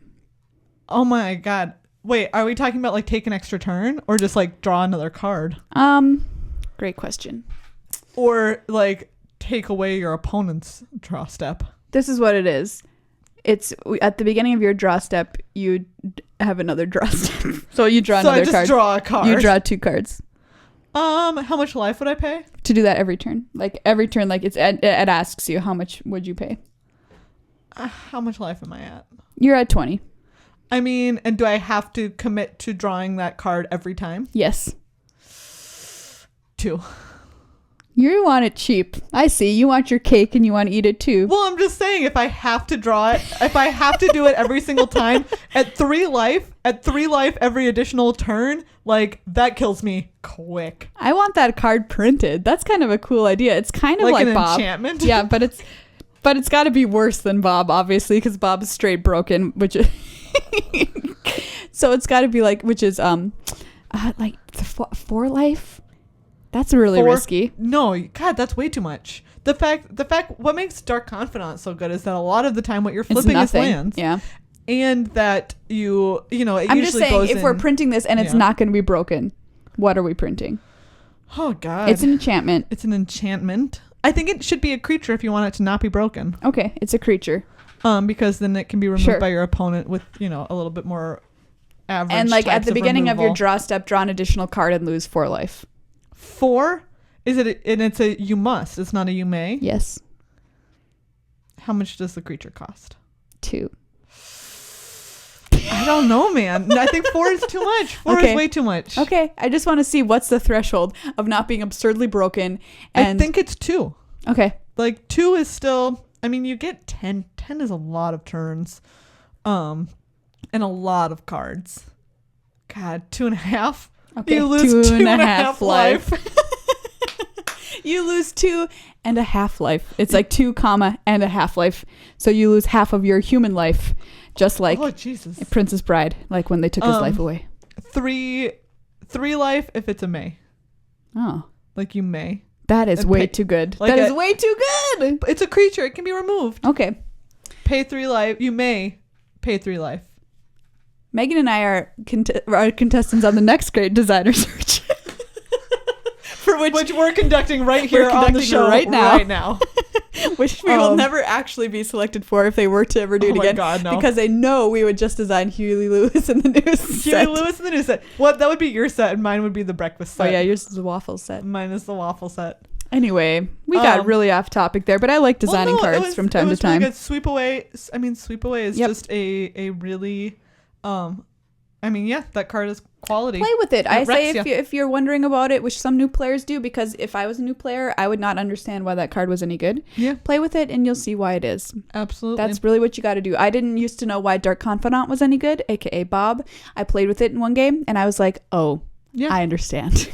Oh my god. Wait, are we talking about like take an extra turn or just like draw another card? Great question. Or like take away your opponent's draw step. This is what it is. It's at the beginning of your draw step, you have another draw step. So you draw another card. So I just draw a card. You draw 2 cards. How much life would I pay? To do that every turn. Like every turn, like it asks you how much would you pay? How much life am I at? You're at 20. I mean, and do I have to commit to drawing that card every time? Yes. 2. You want it cheap. I see. You want your cake and you want to eat it too. Well, I'm just saying if I have to draw it, if I have to do it every single time at 3 life every additional turn, like that kills me quick. I want that card printed. That's kind of a cool idea. It's kind of like an Bob. Enchantment. Yeah, but it's got to be worse than Bob, obviously, because Bob is straight broken, which is so it's got to be like, which is like 4 life. That's really risky. No, God, that's way too much. The fact, what makes Dark Confidant so good is that a lot of the time what you're flipping is lands. Yeah. And that it I'm usually just saying, goes if we're printing this and it's not going to be broken, what are we printing? Oh, God. It's an enchantment. It's an enchantment. I think it should be a creature if you want it to not be broken. Okay, it's a creature. Because then it can be removed Sure. by your opponent with, a little bit more average. And like at types the beginning of your removal. draw step, draw an additional card and lose 4 life. 4? Is it? And it's a you must. It's not a you may. Yes. How much does the creature cost? 2. I don't know, man. I think 4 is too much. 4 Okay. is way too much. Okay, I just want to see what's the threshold of not being absurdly broken. And I think it's 2. okay. Like 2 is still. I mean, you get 10. 10 is a lot of turns, and a lot of cards. God, 2.5. Okay, You lose 2.5 life. You lose 2.5 life. It's like 2 comma and a half life. So you lose half of your human life, just like Oh Jesus! Princess Bride, like when they took his life away. 3 life if it's a may. Oh, Like you may. that is And way pay- too good. like That is a- way too good. It's a creature. It can be removed. Okay. Pay 3 life. You may pay 3 life. Megan and I are contestants on the next Great Designer Search. For Which we're conducting right here on the conducting show right now. Right now. which we will never actually be selected for if they were to ever do it Oh my again. God, no. Because they know we would just design Huey Lewis in the news Huey set. Lewis in the new set. What? That would be your set, and mine would be the breakfast Oh set. yeah, yours is a waffle set. Mine is the waffle set. Anyway, we got really off topic there, but I like designing Well, no, cards from time to time. Really good. Sweep away. I mean, sweep away is Yep. just a really, I mean, yeah, that card is quality. Play with it. I say wrecks if you're wondering about it, which some new players do, because if I was a new player, I would not understand why that card was any good. Yeah, Play with it and you'll see why it is. absolutely. That's really what you got to do. I didn't used to know why Dark Confidant was any good, aka Bob. I played with it in one game and I was like, oh, yeah, I understand.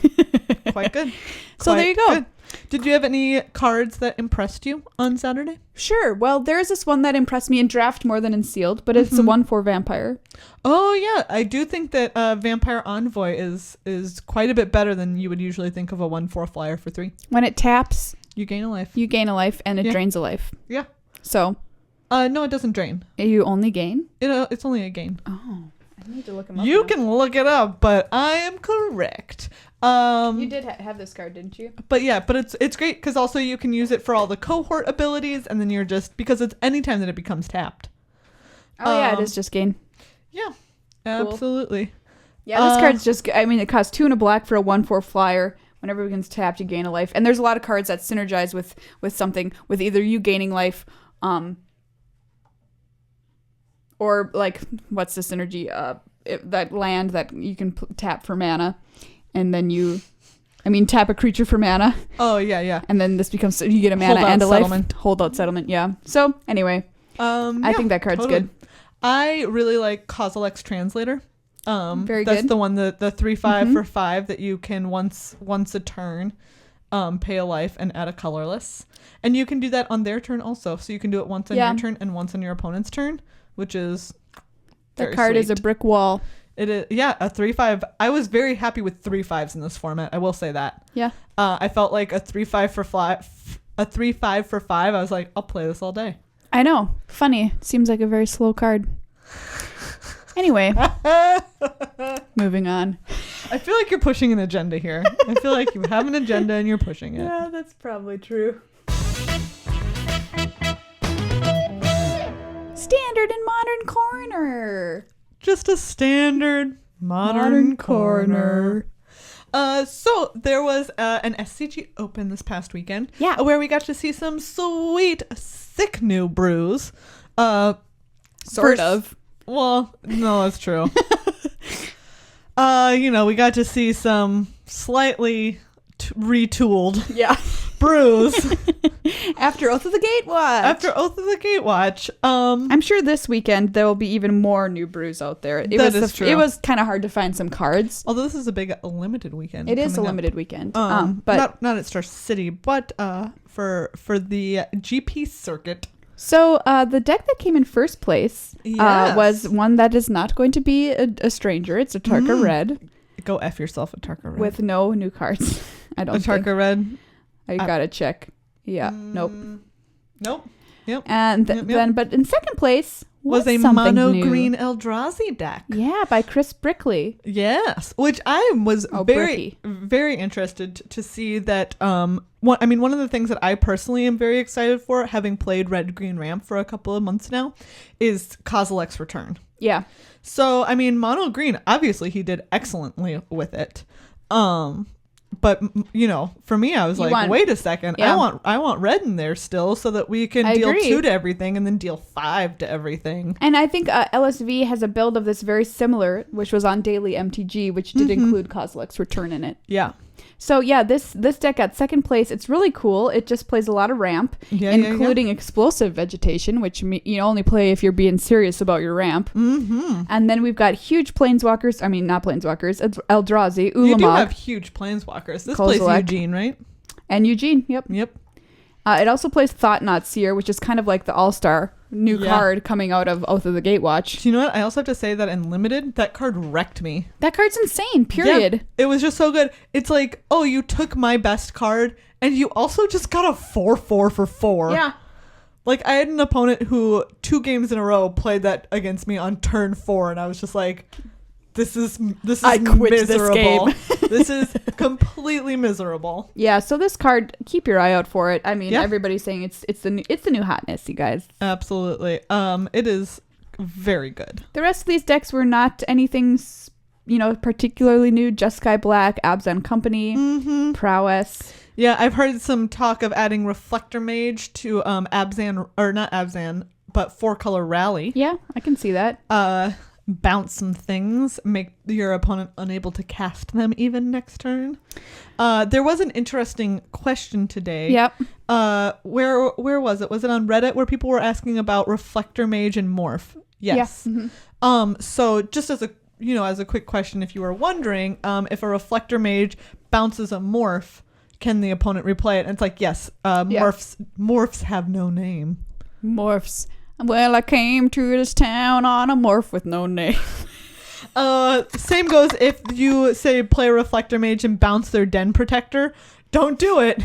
quite good. So there you go. Good. Did you have any cards that impressed you on Saturday? Sure. Well, there's this one that impressed me in draft more than in sealed, but it's a 1/4 vampire. Oh yeah, I do think that Vampire Envoy is quite a bit better than you would usually think of a 1/4 flyer for 3. When it taps, You gain a life. you gain a life and it Yeah. drains a life. Yeah. So No, it doesn't drain. you only gain? It's only a gain. Oh, I need to look them up. You now. can look it up, but I am correct. You did have this card, didn't you? But yeah, but it's great because also you can use it for all the cohort abilities, and then you're just because it's anytime that it becomes tapped. Oh yeah, it is just gain. Yeah, absolutely. Yeah, this card's just. I mean, it costs 2 and a black for a 1/4 flyer. Whenever it becomes tapped, you gain a life, and there's a lot of cards that synergize with something with either you gaining life, or like what's the synergy? That land that you can tap for mana, and then tap a creature for mana. Oh yeah. And then this becomes you get a mana Holdout and a settlement. life. Holdout settlement. Yeah. So anyway, I think that card's good. I really like Kozilek's Translator. Very that's good. the one the 3/5 for 5 that you can once a turn, pay a life and add a colorless, and you can do that on their turn also. So you can do it once on your turn and once on your opponent's turn, which is that card is a brick wall. It is, yeah, a 3/5. I was very happy with 3/5s in this format. I will say that. Yeah. I felt like a 3/5 for 5. A 3/5 for 5. I was like, I'll play this all day. I know. Funny. Seems like a very slow card. Anyway, moving on. I feel like you're pushing an agenda here. I feel like you have an agenda and you're pushing it. Yeah, that's probably true. Standard and modern corner. Just a standard modern corner. So there was an SCG Open this past weekend. Yeah. Where we got to see some sweet, sick new brews. Sort of. Well, no, that's true. We got to see some slightly retooled brews. After Oath of the Gatewatch. I'm sure this weekend there will be even more new brews out there. It was kind of hard to find some cards. Although this is a big limited weekend. It is a limited weekend. But not at Star City, but for the GP circuit. So the deck that came in first place was one that is not going to be a stranger. It's a Tarka Red. Go F yourself, a Tarka Red. With no new cards. I don't think. A Tarka Red. I gotta check. Yeah. Nope. Nope. Yep. And then, but in second place was a something mono new. green Eldrazi deck. Yeah, by Chris Brickley. Yes, which I was Bricky. very interested to see that. One of the things that I personally am very excited for, having played Red Green Ramp for a couple of months now, is Kozilek's return. Yeah. So mono green, obviously he did excellently with it. But for me, I was wait a second. Yeah. I want red in there still, so that we can deal 2 to everything and then deal 5 to everything. And I think LSV has a build of this very similar, which was on Daily MTG, which did include Kozilek's return in it. Yeah. So yeah, this deck got second place. It's really cool. It just plays a lot of ramp, including explosive vegetation, which you only play if you're being serious about your ramp. Mm-hmm. And then we've got huge planeswalkers. I mean, not planeswalkers. It's Eldrazi, Ulamog. You do have huge planeswalkers. This plays Eugene, right? And Eugene, yep. Yep. It also plays Thought Knot Seer, which is kind of like the all-star new card coming out of Oath of the Gatewatch. Do you know what? I also have to say that in Limited, that card wrecked me. That card's insane, period. Yeah, it was just so good. It's like, oh, you took my best card, and you also just got a 4/4 for 4. Yeah. Like, I had an opponent who 2 games in a row played that against me on turn 4, and I was just like, this is I quit miserable. This game. This is completely miserable. Yeah, so this card, keep your eye out for it. I mean, everybody's saying it's the new hotness, you guys. Absolutely. It is very good. The rest of these decks were not anything, particularly new. Just Sky Black, Abzan Company, Prowess. Yeah, I've heard some talk of adding Reflector Mage to Abzan, or not Abzan, but 4-color Rally. Yeah, I can see that. Bounce some things, make your opponent unable to cast them even next turn. There was an interesting question today. Yep. Where was it? Was it on Reddit where people were asking about Reflector Mage and Morph? Yes. Yeah. Mm-hmm. So just as a quick question, if you were wondering, if a Reflector Mage bounces a Morph, can the opponent replay it? And it's like, yes. Morphs have no name. Morphs. Well, I came to this town on a morph with no name. Same goes if you say play a Reflector Mage and bounce their Den Protector. Don't do it.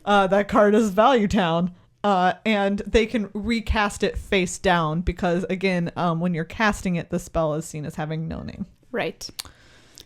That card is Value Town. And they can recast it face down because, again, when you're casting it, the spell is seen as having no name. Right.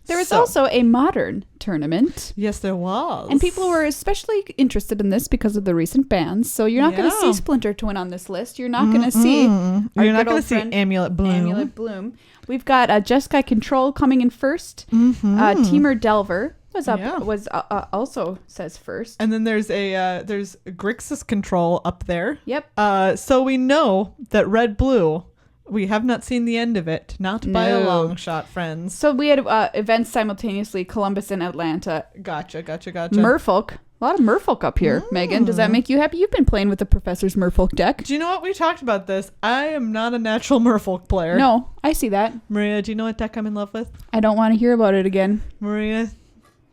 There was also a Modern tournament. Yes, there was. And people were especially interested in this because of the recent bans. So you're not going to see Splinter Twin on this list. You're not going to see... You're not going to see Amulet Bloom. We've got Jeskai Control coming in first. Teamer Delver was up. Was also says first. And then there's Grixis Control up there. Yep. So we know that Red-Blue... We have not seen the end of it. Not by a long shot, friends. So we had events simultaneously, Columbus and Atlanta. Gotcha. Merfolk. A lot of Merfolk up here. Megan, does that make you happy? You've been playing with the Professor's Merfolk deck. Do you know what? We talked about this. I am not a natural Merfolk player. No, I see that. Maria, do you know what deck I'm in love with? I don't want to hear about it again. Maria,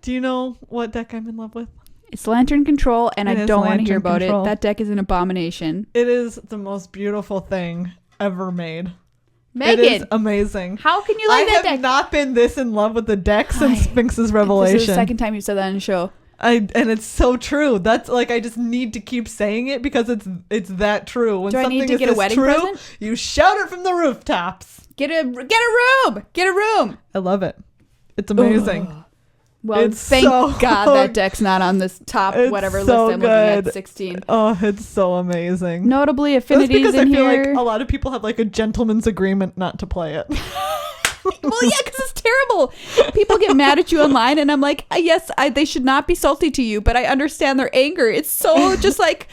do you know what deck I'm in love with? It's Lantern Control, and I don't want to hear about it. That deck is an abomination. It is the most beautiful thing ever made. Megan, it is amazing. How can you like that deck? I have not been this in love with the deck since Sphinx's Revelation. This is the second time you said that on the show. And it's so true. That's like, I just need to keep saying it because it's that true. When Do I need to get a wedding true, present? You shout it from the rooftops. Get a room. Get a room. I love it. It's amazing. Ugh. Well, thank God that deck's not on this top whatever list I'm looking at, 16. Oh, it's so amazing. Notably, Affinities because in I feel here. like a lot of people have like a gentleman's agreement not to play it. Well, yeah, because it's terrible. People get mad at you online, and I'm like, yes, they should not be salty to you, but I understand their anger. It's so just like...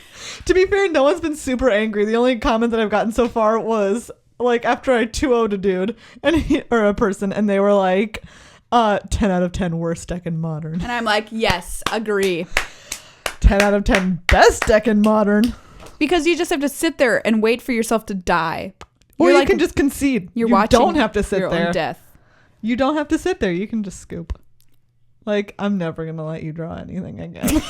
To be fair, no one's been super angry. The only comment that I've gotten so far was like after I 2-0'd a dude or a person, and they were like... 10 out of 10 worst deck in Modern. And I'm like, yes, agree. 10 out of 10 best deck in Modern. Because you just have to sit there and wait for yourself to die. Or you can just concede. You don't have to sit your there. Own death. You don't have to sit there. You can just scoop. Like, I'm never going to let you draw anything again.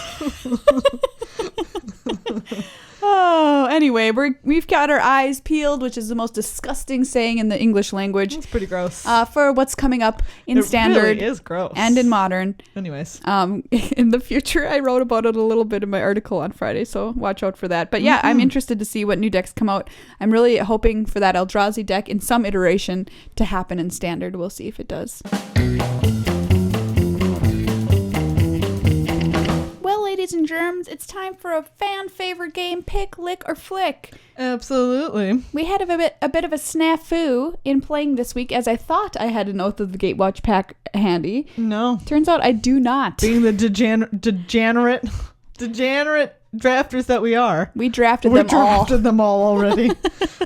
Oh, anyway, we've got our eyes peeled, which is the most disgusting saying in the English language. It's pretty gross. For what's coming up in standard. It really is gross. And in modern. Anyways. In the future, I wrote about it a little bit in my article on Friday, so watch out for that. But yeah, I'm interested to see what new decks come out. I'm really hoping for that Eldrazi deck in some iteration to happen in standard. We'll see if it does. Ladies and germs, it's time for a fan favorite game, Pick, Lick, or Flick. Absolutely. We had a bit of a snafu in playing this week, as I thought I had an Oath of the Gatewatch pack handy. No. Turns out I do not. Being the degenerate drafters that we are. We drafted them all already.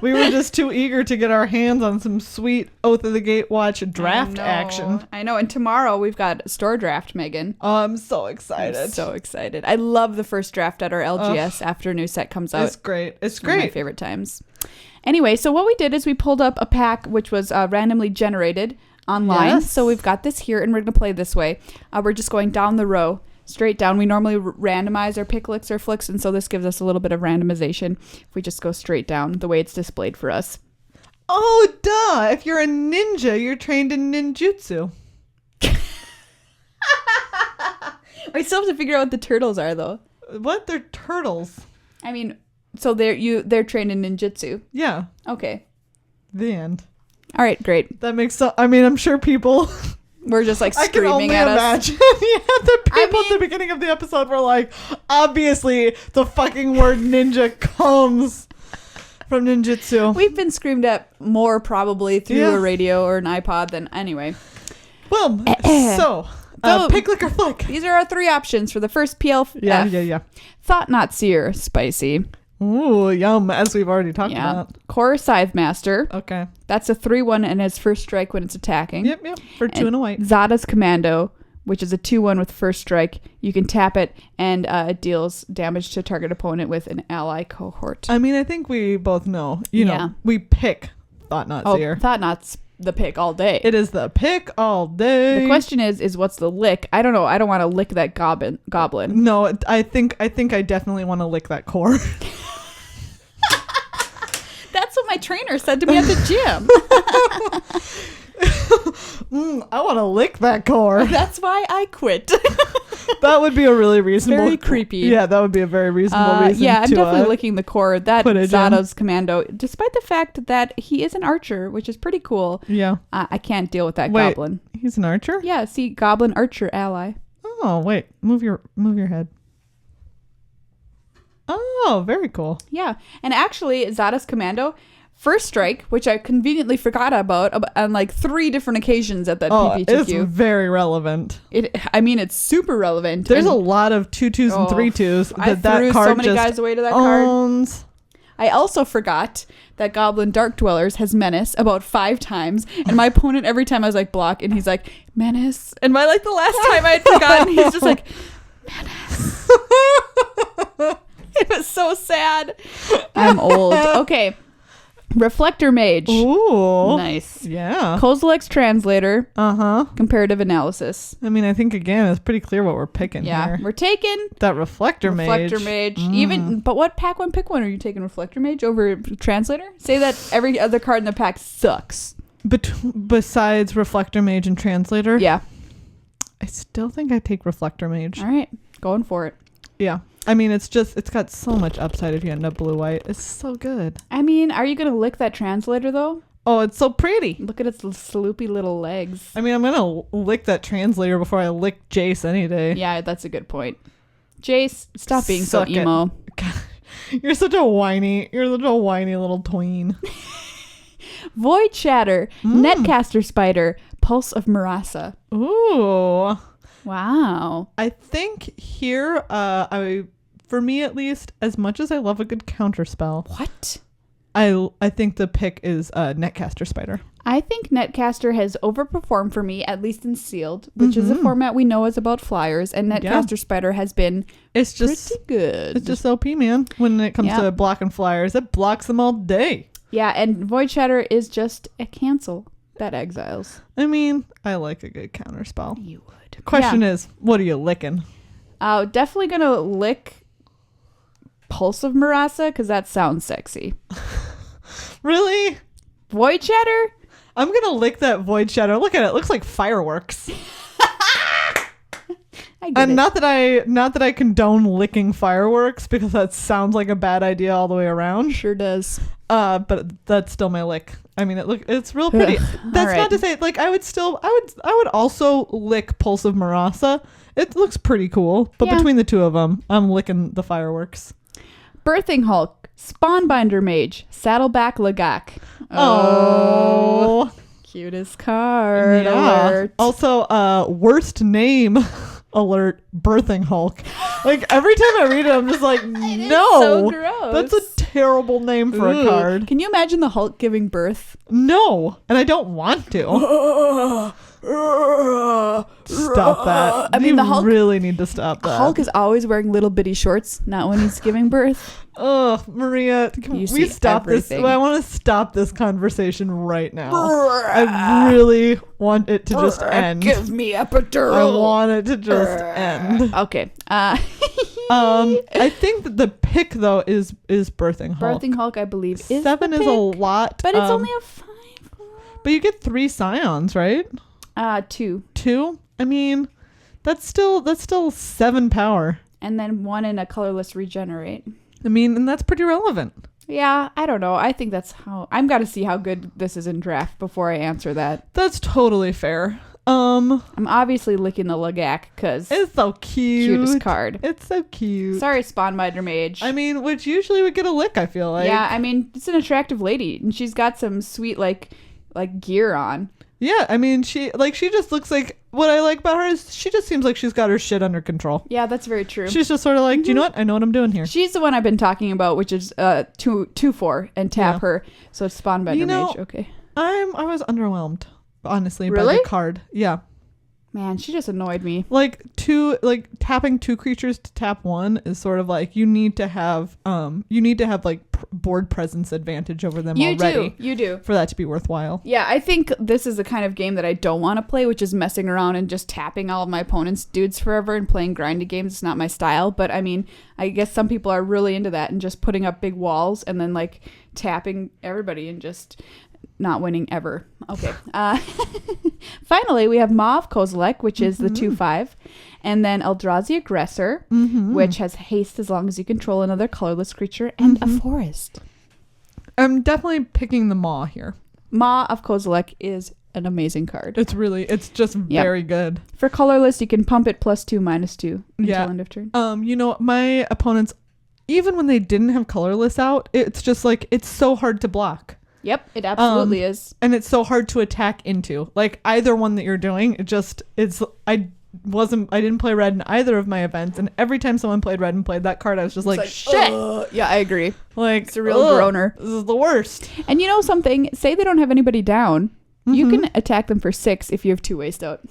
We were just too eager to get our hands on some sweet Oath of the Gatewatch draft action. I know, and tomorrow we've got store draft, Megan. Oh, I'm so excited. I'm so excited. I love the first draft at our LGS after a new set comes out. It's great. It's one of my favorite times. Anyway, so what we did is we pulled up a pack which was randomly generated online. Yes. So we've got this here, and we're going to play this way. We're just going down the row. Straight down. We normally randomize our pick, licks, or flicks, and so this gives us a little bit of randomization if we just go straight down the way it's displayed for us. Oh, duh. If you're a ninja, you're trained in ninjutsu. I still have to figure out what the turtles are, though. What? They're turtles. I mean, so they're trained in ninjutsu. Yeah. Okay. The end. All right, great. That makes so. I mean, I'm sure people. We're just like screaming at us. I can only imagine. Yeah, the people at the beginning of the episode were like, obviously, the fucking word ninja comes from ninjutsu. We've been screamed at more probably through a radio or an iPod than anyway. Boom. So, pick, lick, or flick. These are our three options for the first PL. Yeah. Thought Not Seer, spicy. Ooh, yum, as we've already talked about. Core Scythe Master. Okay. That's a 3/1 and has first strike when it's attacking. Yep. For 2 and a white. Zada's Commando, which is a 2/1 with first strike. You can tap it, and it deals damage to target opponent with an ally cohort. I mean, I think we both know. You know, we pick Thought Not Seer. Thought Not's the pick all day. It is the pick all day. The question is what's the lick? I don't know. I don't want to lick that goblin. No, I think I definitely want to lick that core. That's what my trainer said to me at the gym. I want to lick that core. That's why I quit. That would be a really reasonable. Very creepy. Yeah, that would be a very reasonable reason. Yeah, I'm definitely licking the core. That Zada's in. Commando, despite the fact that he is an archer, which is pretty cool. Yeah. I can't deal with that goblin. He's an archer? Yeah, see, goblin archer ally. Oh, wait. Move your head. Oh, very cool. Yeah. And actually, Zada's Commando, first strike, which I conveniently forgot about on like 3 different occasions at that PPTQ. It's very relevant. It's super relevant. There's a lot of 2/2s and 3/2s I threw card so many guys away to that card. I also forgot that Goblin Dark Dwellers has Menace about 5 times, and my opponent every time I was like block, and he's like Menace, and the last time I had forgotten, he's just like Menace. It was so sad. I'm old. Okay. Reflector Mage. Ooh. Nice. Yeah. Kozilek's Translator. Uh-huh. Comparative Analysis. I mean, I think, again, it's pretty clear what we're picking here. Yeah. We're taking... that Reflector Mage. But what pack one, pick one? Are you taking Reflector Mage over Translator? Say that every other card in the pack sucks. Besides Reflector Mage and Translator? Yeah. I still think I take Reflector Mage. All right. Going for it. Yeah. I mean, it's got so much upside if you end up blue-white. It's so good. I mean, are you going to lick that Translator, though? Oh, it's so pretty. Look at its sloopy little legs. I mean, I'm going to lick that Translator before I lick Jace any day. Yeah, that's a good point. Jace, stop being so emo. God, you're such a whiny little tween. Void Shatter, Netcaster Spider, Pulse of Marasa. Ooh. Wow. I think here, for me at least, as much as I love a good counterspell. What? I think the pick is Netcaster Spider. I think Netcaster has overperformed for me, at least in Sealed, which is a format we know is about flyers, and Netcaster Spider has been pretty good. It's just OP, man. When it comes to blocking flyers, it blocks them all day. Yeah, and Void Shatter is just a cancel that exiles. I mean, I like a good counterspell. You would. Question is, what are you licking? Definitely gonna lick Pulsive Marasa, because that sounds sexy. Really? Void Shatter? I'm gonna lick that Void Shatter. Look at it. It looks like fireworks. I get And it. not that I condone licking fireworks, because that sounds like a bad idea all the way around. Sure does. But that's still my lick. I mean, it's real pretty. That's not to say, like, I would also lick Pulsive Marasa. It looks pretty cool. But between the two of them, I'm licking the fireworks. Birthing Hulk, Spawnbinder Mage, Saddleback Lagak. Oh. Cutest card alert. Also, worst name alert, Birthing Hulk. Like, every time I read it, I'm just like, no. So gross. That's a terrible name for a card. Can you imagine the Hulk giving birth? No. And I don't want to. Stop that. I mean, the You Hulk really need to stop that. Hulk is always wearing little bitty shorts, not when he's giving birth. Ugh, Maria, can You we see stop everything. this? I want to stop this conversation right now. I really want it to just end. Give me epidural. I want it to just end. Okay. I think that the pick though is Birthing Hulk. Birthing Hulk, I believe, is 7 the is a pick, lot, but it's only a 5. But you get 3 scions, right? 2, 2. I mean, that's still 7 power. and then 1 in a colorless regenerate. I mean, and that's pretty relevant. Yeah, I don't know. I think that's how I'm got to see how good this is in draft before I answer that. That's totally fair. I'm obviously licking the Lagak because It's so cute. cutest card. It's so cute. Sorry, Spawnbinder Mage. I mean, which usually would get a lick, I feel like. Yeah, I mean, it's an attractive lady, and she's got some sweet like gear on. Yeah, I mean, she just looks like, what I like about her is she just seems like she's got her shit under control. Yeah, that's very true. She's just sort of like, do you know what? I know what I'm doing here. She's the one I've been talking about, which is 2/4 and tap her. So it's Spawnbinder Mage. Okay. I was underwhelmed, honestly, by Really? the card. Yeah. Man, she just annoyed me. Tapping 2 creatures to tap 1 is sort of like you need to have like board presence advantage over them already. You do. For that to be worthwhile. Yeah, I think this is the kind of game that I don't want to play, which is messing around and just tapping all of my opponent's dudes forever and playing grindy games. It's not my style, but I mean, I guess some people are really into that and just putting up big walls and then like tapping everybody and just not winning ever. Okay. Finally, we have Mauve Kozilek, which is the 2/5, and then Eldrazi Aggressor, which has haste as long as you control another colorless creature, and a forest. I'm definitely picking the Maw here. Maw of Kozilek is an amazing card. It's just very good. For colorless, you can pump it +2/-2 until end of turn. My opponents, even when they didn't have colorless out, it's just like, it's so hard to block. Yep, it absolutely is. And it's so hard to attack into. Like, either one that you're doing, I didn't play red in either of my events, and every time someone played red and played that card, I was just like, shit. Yeah, I agree. Like, It's a real groaner. This is the worst. And you know something? Say they don't have anybody down. You can attack them for 6 if you have 2 waste out.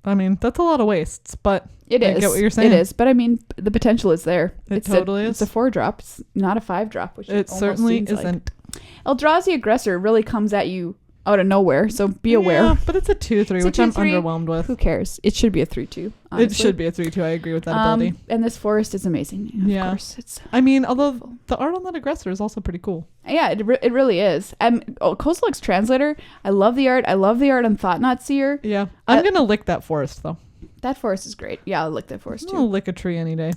I mean, that's a lot of wastes, but I get what you're saying. It is, but I mean, the potential is there. It totally is. It's a 4-drop. It's not a 5-drop, which it certainly isn't. Eldrazi Aggressor really comes at you out of nowhere, so be aware. Yeah, but it's a 2/3, which I'm 2/3. underwhelmed with. Who cares? It should be a 3/2. It should be a 3/2. I agree with that ability. And this forest is amazing. Of course, it's. I mean, although the art on that aggressor is also pretty cool. Yeah, it really is. Kozilek's Translator. I love the art. I love the art on Thought-Knot Seer. Yeah, I'm gonna lick that forest though. That forest is great. Yeah, I'll lick that forest too. I'll lick a tree any day.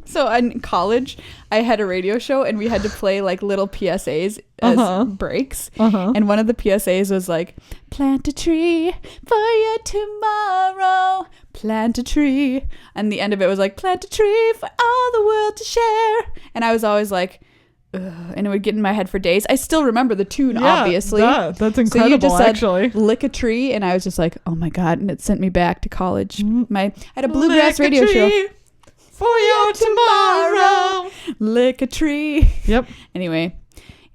So in college, I had a radio show and we had to play like little PSAs as breaks. And one of the PSAs was like, plant a tree for you tomorrow. Plant a tree. And the end of it was like, plant a tree for all the world to share. And I was always like, ugh, and it would get in my head for days. I still remember the tune, obviously. That's incredible, so you just actually. said, lick a tree, and I was just like, oh my God. And it sent me back to college. I had a bluegrass radio show. For you tomorrow. Lick a tree. Yep. Anyway,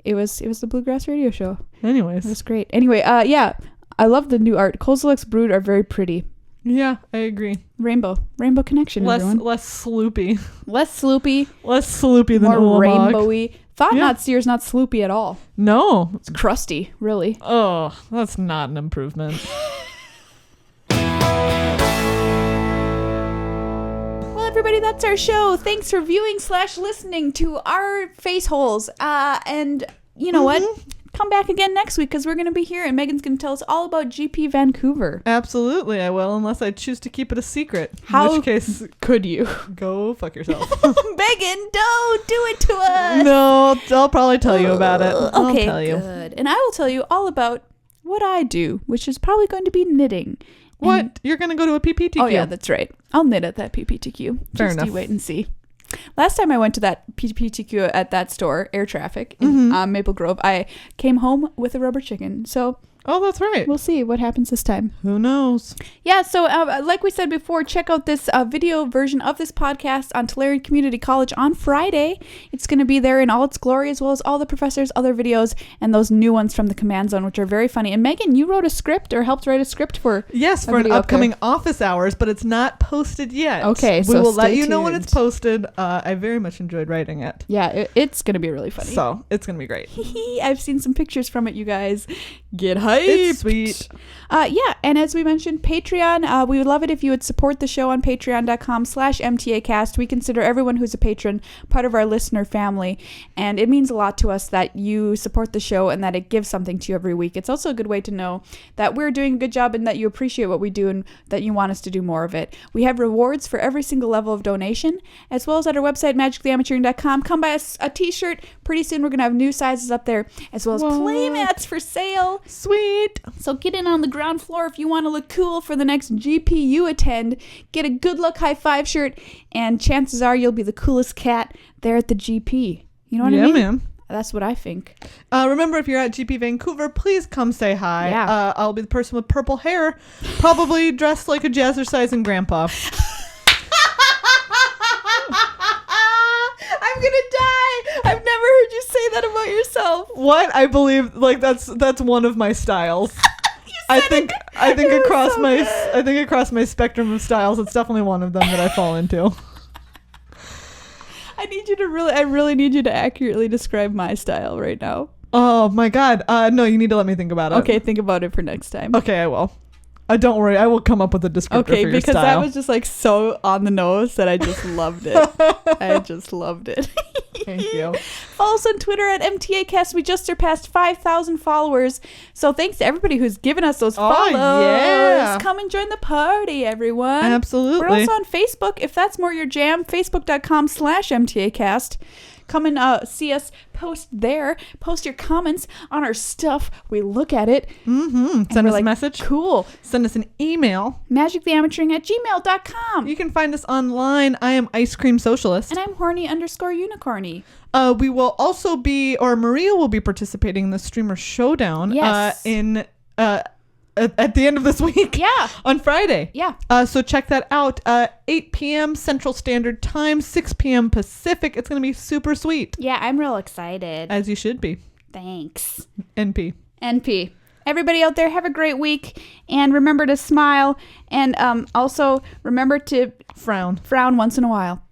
it was the bluegrass radio show. Anyways. It was great. Anyway, yeah. I love the new art. Kozilek's Brood are very pretty. Yeah, I agree. Rainbow connection, everyone. Less sloopy. Less sloopy. Less sloopy than more Ulamog. rainbowy. Thought-Knot Seer's not sloopy at all. No. It's crusty, really. Oh, that's not an improvement. Well, everybody, that's our show. Thanks for viewing / listening to our face holes. And you know what? Come back again next week because we're going to be here and Megan's going to tell us all about GP Vancouver. Absolutely, I will, unless I choose to keep it a secret. How in which case, could you? Go fuck yourself. Megan, don't do it to us. No, I'll probably tell you about it. I'll Okay, tell you. good. And I will tell you all about what I do, which is probably going to be knitting. What? And You're going to go to a PPTQ? oh, yeah, that's right. I'll knit at that PPTQ. Fair Just enough. you wait and see. Last time I went to that PPTQ at that store, Air Traffic, in Maple Grove, I came home with a rubber chicken. So Oh, that's right. we'll see what happens this time. Who knows? Yeah, so like we said before, check out this video version of this podcast on Tulare Community College on Friday. It's going to be there in all its glory, as well as all the professors' other videos and those new ones from the Command Zone, which are very funny. And Megan, you wrote a script or helped write a script for Yes, for an upcoming office hours, but it's not posted yet. Okay, we so will let stay you know when tuned. it's posted. I very much enjoyed writing it. Yeah, it's going to be really funny. So it's going to be great. I've seen some pictures from it, you guys. Get hyped. It's sweet. Yeah, and as we mentioned, Patreon, we would love it if you would support the show on patreon.com/MTAcast. We consider everyone who's a patron part of our listener family, and it means a lot to us that you support the show and that it gives something to you every week. It's also a good way to know that we're doing a good job and that you appreciate what we do and that you want us to do more of it. We have rewards for every single level of donation, as well as at our website, magicthemattering.com. Come buy us a t-shirt. Pretty soon we're going to have new sizes up there, as well as playmats for sale. Sweet. So get in on the ground floor if you want to look cool for the next GP you attend. Get a good luck high five shirt, and chances are you'll be the coolest cat there at the GP. You know what I mean? Yeah, man. That's what I think. Remember, if you're at GP Vancouver, please come say hi. Yeah. I'll be the person with purple hair, probably dressed like a jazzercising grandpa. I'm gonna die. I've never heard you say that about yourself. What? I believe that's one of my styles. I think It was across so my good. I think across my spectrum of styles, it's definitely one of them that I fall into. I really need you to accurately describe my style right now. Oh my god. No, you need to let me think about it. Okay, think about it for next time. Okay, I will. Don't worry, I will come up with a descriptor Okay, for your because style. that was just like so on the nose that I just loved it. I just loved it. Thank you. Follow us on Twitter at MTAcast. We just surpassed 5,000 followers. So thanks to everybody who's given us those follows. yeah. Come and join the party, everyone. Absolutely. We're also on Facebook, if that's more your jam, facebook.com/MTAcast. Come and see us post there. Post your comments on our stuff. We look at it. Send we're us like, a message. Cool. Send us an email. magictheamateuring@gmail.com. You can find us online. I am Ice Cream Socialist. And I'm horny_unicorny. We will also be, or Maria will be participating in the Streamer Showdown. Yes. At the end of this week. Yeah. On Friday. Yeah. So check that out. 8 p.m. Central Standard Time, 6 p.m. Pacific. It's going to be super sweet. Yeah, I'm real excited. As you should be. Thanks. NP. NP. Everybody out there, have a great week. And remember to smile. And also remember to Frown. frown once in a while.